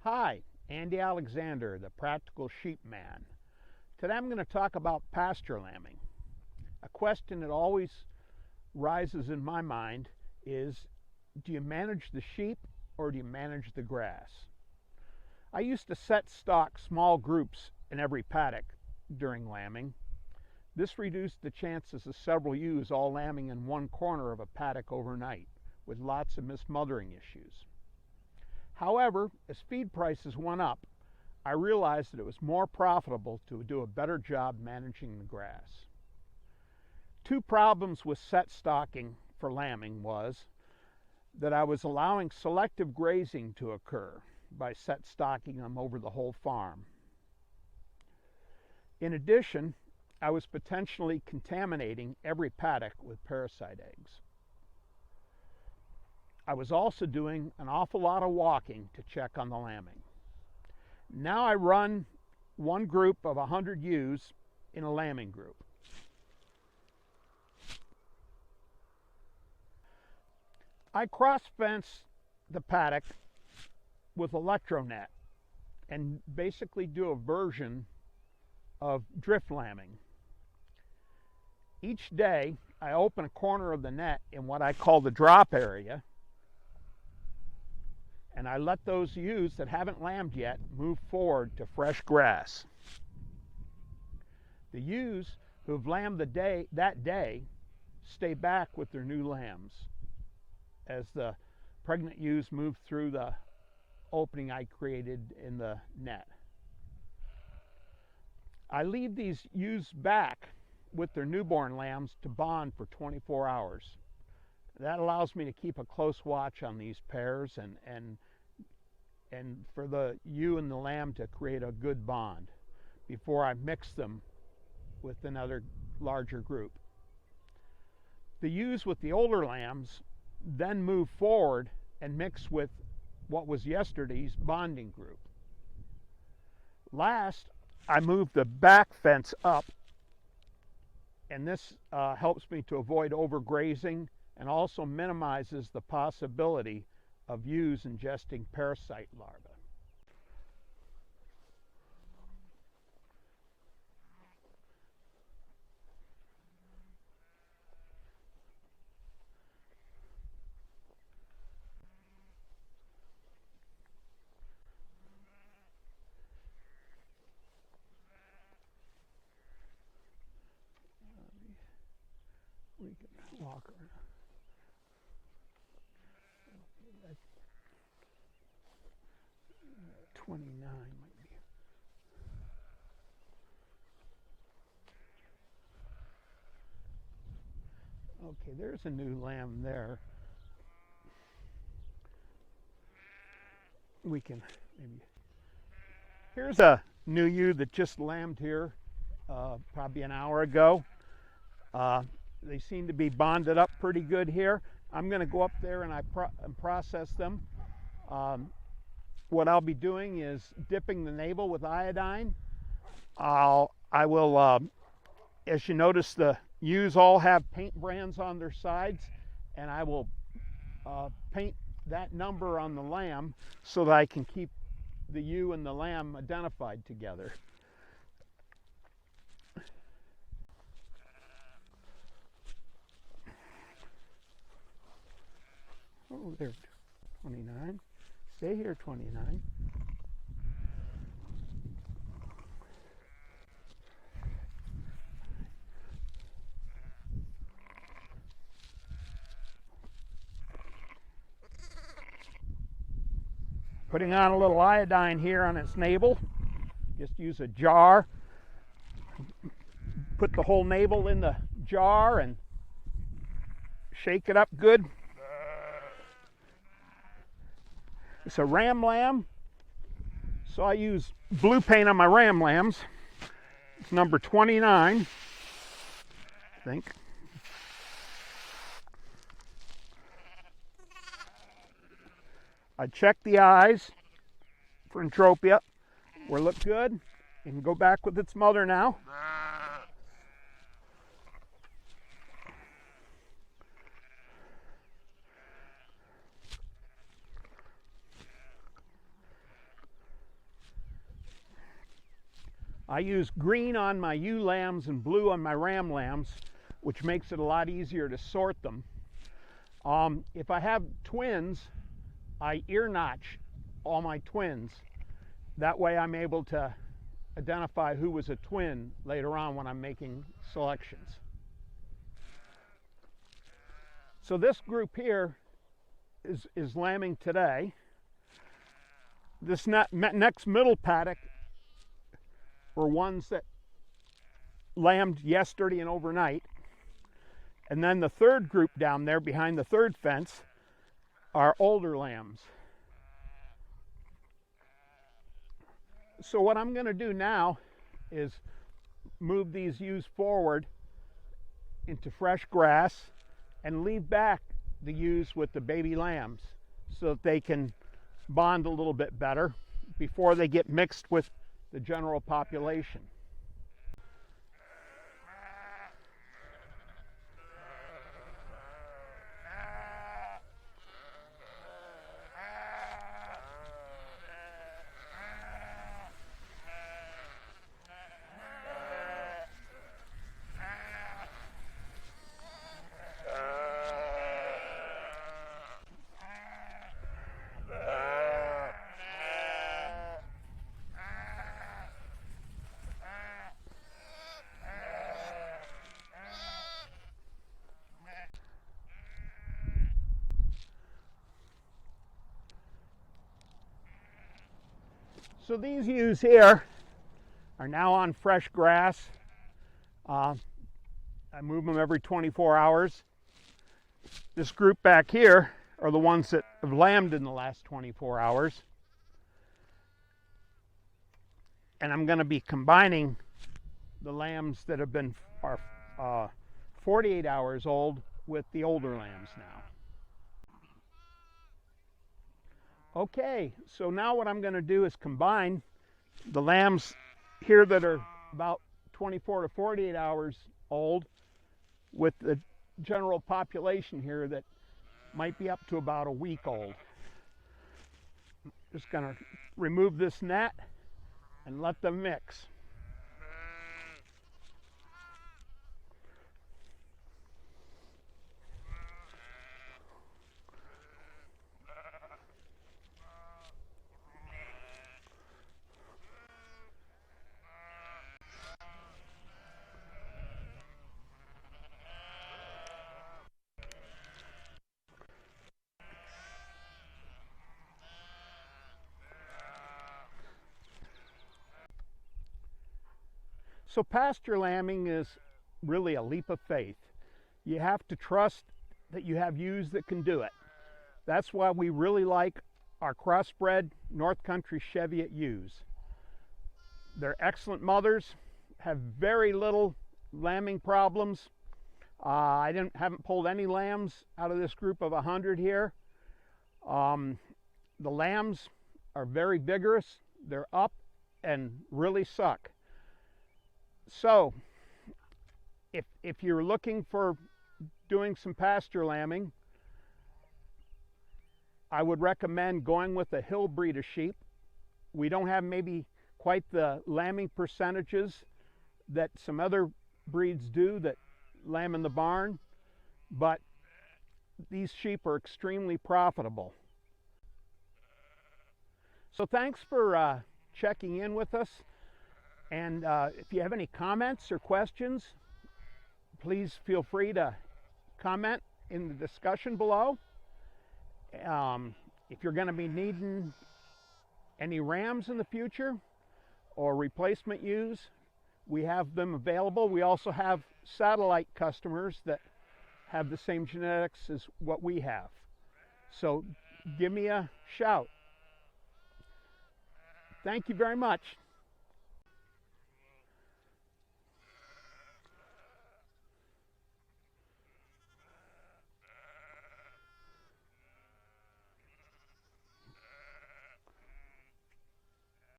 Hi, Andy Alexander, the Practical Sheep Man. Today I'm going to talk about pasture lambing. A question that always rises in my mind is, do you manage the sheep or do you manage the grass? I used to set stock small groups in every paddock during lambing. This reduced the chances of several ewes all lambing in one corner of a paddock overnight, with lots of mismothering issues. However, as feed prices went up, I realized that it was more profitable to do a better job managing the grass. Two problems with set stocking for lambing was that I was allowing selective grazing to occur by set stocking them over the whole farm. In addition, I was potentially contaminating every paddock with parasite eggs. I was also doing an awful lot of walking to check on the lambing. Now I run one group of 100 ewes in a lambing group. I cross-fence the paddock with electronet and basically do a version of drift lambing. Each day I open a corner of the net in what I call the drop area, and I let those ewes that haven't lambed yet move forward to fresh grass. The ewes who have lambed that day stay back with their new lambs as the pregnant ewes move through the opening I created in the net. I leave these ewes back with their newborn lambs to bond for 24 hours. That allows me to keep a close watch on these pairs and for the ewe and the lamb to create a good bond before I mix them with another larger group. The ewes with the older lambs then move forward and mix with what was yesterday's bonding group. Last, I move the back fence up, and this helps me to avoid overgrazing and also minimizes the possibility of ewes ingesting parasite larvae. We can walk around. 29 might be. Okay, there's a new lamb there. We can maybe. Here's a new ewe that just lambed here probably an hour ago. They seem to be bonded up pretty good here. I'm going to go up there and process them. What I'll be doing is dipping the navel with iodine. I will, as you notice, the ewes all have paint brands on their sides, and I will paint that number on the lamb so that I can keep the ewe and the lamb identified together. Oh, there, 29. Stay here, 29. Putting on a little iodine here on its navel. Just use a jar. Put the whole navel in the jar and shake it up good. It's a ram lamb, so I use blue paint on my ram lambs. It's number 29, I think. I check the eyes for entropia. We look good. It can go back with its mother now. I use green on my ewe lambs and blue on my ram lambs, which makes it a lot easier to sort them. If I have twins, I ear notch all my twins. That way I'm able to identify who was a twin later on when I'm making selections. So this group here is lambing today. This next middle paddock were ones that lambed yesterday and overnight. And then the third group down there behind the third fence are older lambs. So what I'm going to do now is move these ewes forward into fresh grass and leave back the ewes with the baby lambs so that they can bond a little bit better before they get mixed with the general population. So these ewes here are now on fresh grass. I move them every 24 hours. This group back here are the ones that have lambed in the last 24 hours. And I'm going to be combining the lambs that have been 48 hours old with the older lambs now. Okay, so now what I'm going to do is combine the lambs here that are about 24 to 48 hours old with the general population here that might be up to about a week old. Just going to remove this net and let them mix. So pasture lambing is really a leap of faith. You have to trust that you have ewes that can do it. That's why we really like our crossbred North Country Cheviot ewes. They're excellent mothers, have very little lambing problems. I haven't pulled any lambs out of this group of 100 here. The lambs are very vigorous. They're up and really suck. So, if you're looking for doing some pasture lambing, I would recommend going with a hill breed of sheep. We don't have maybe quite the lambing percentages that some other breeds do that lamb in the barn, but these sheep are extremely profitable. So thanks for checking in with us. And if you have any comments or questions, please feel free to comment in the discussion below. If you're going to be needing any rams in the future or replacement ewes, we have them available. We also have satellite customers that have the same genetics as what we have. So give me a shout. Thank you very much.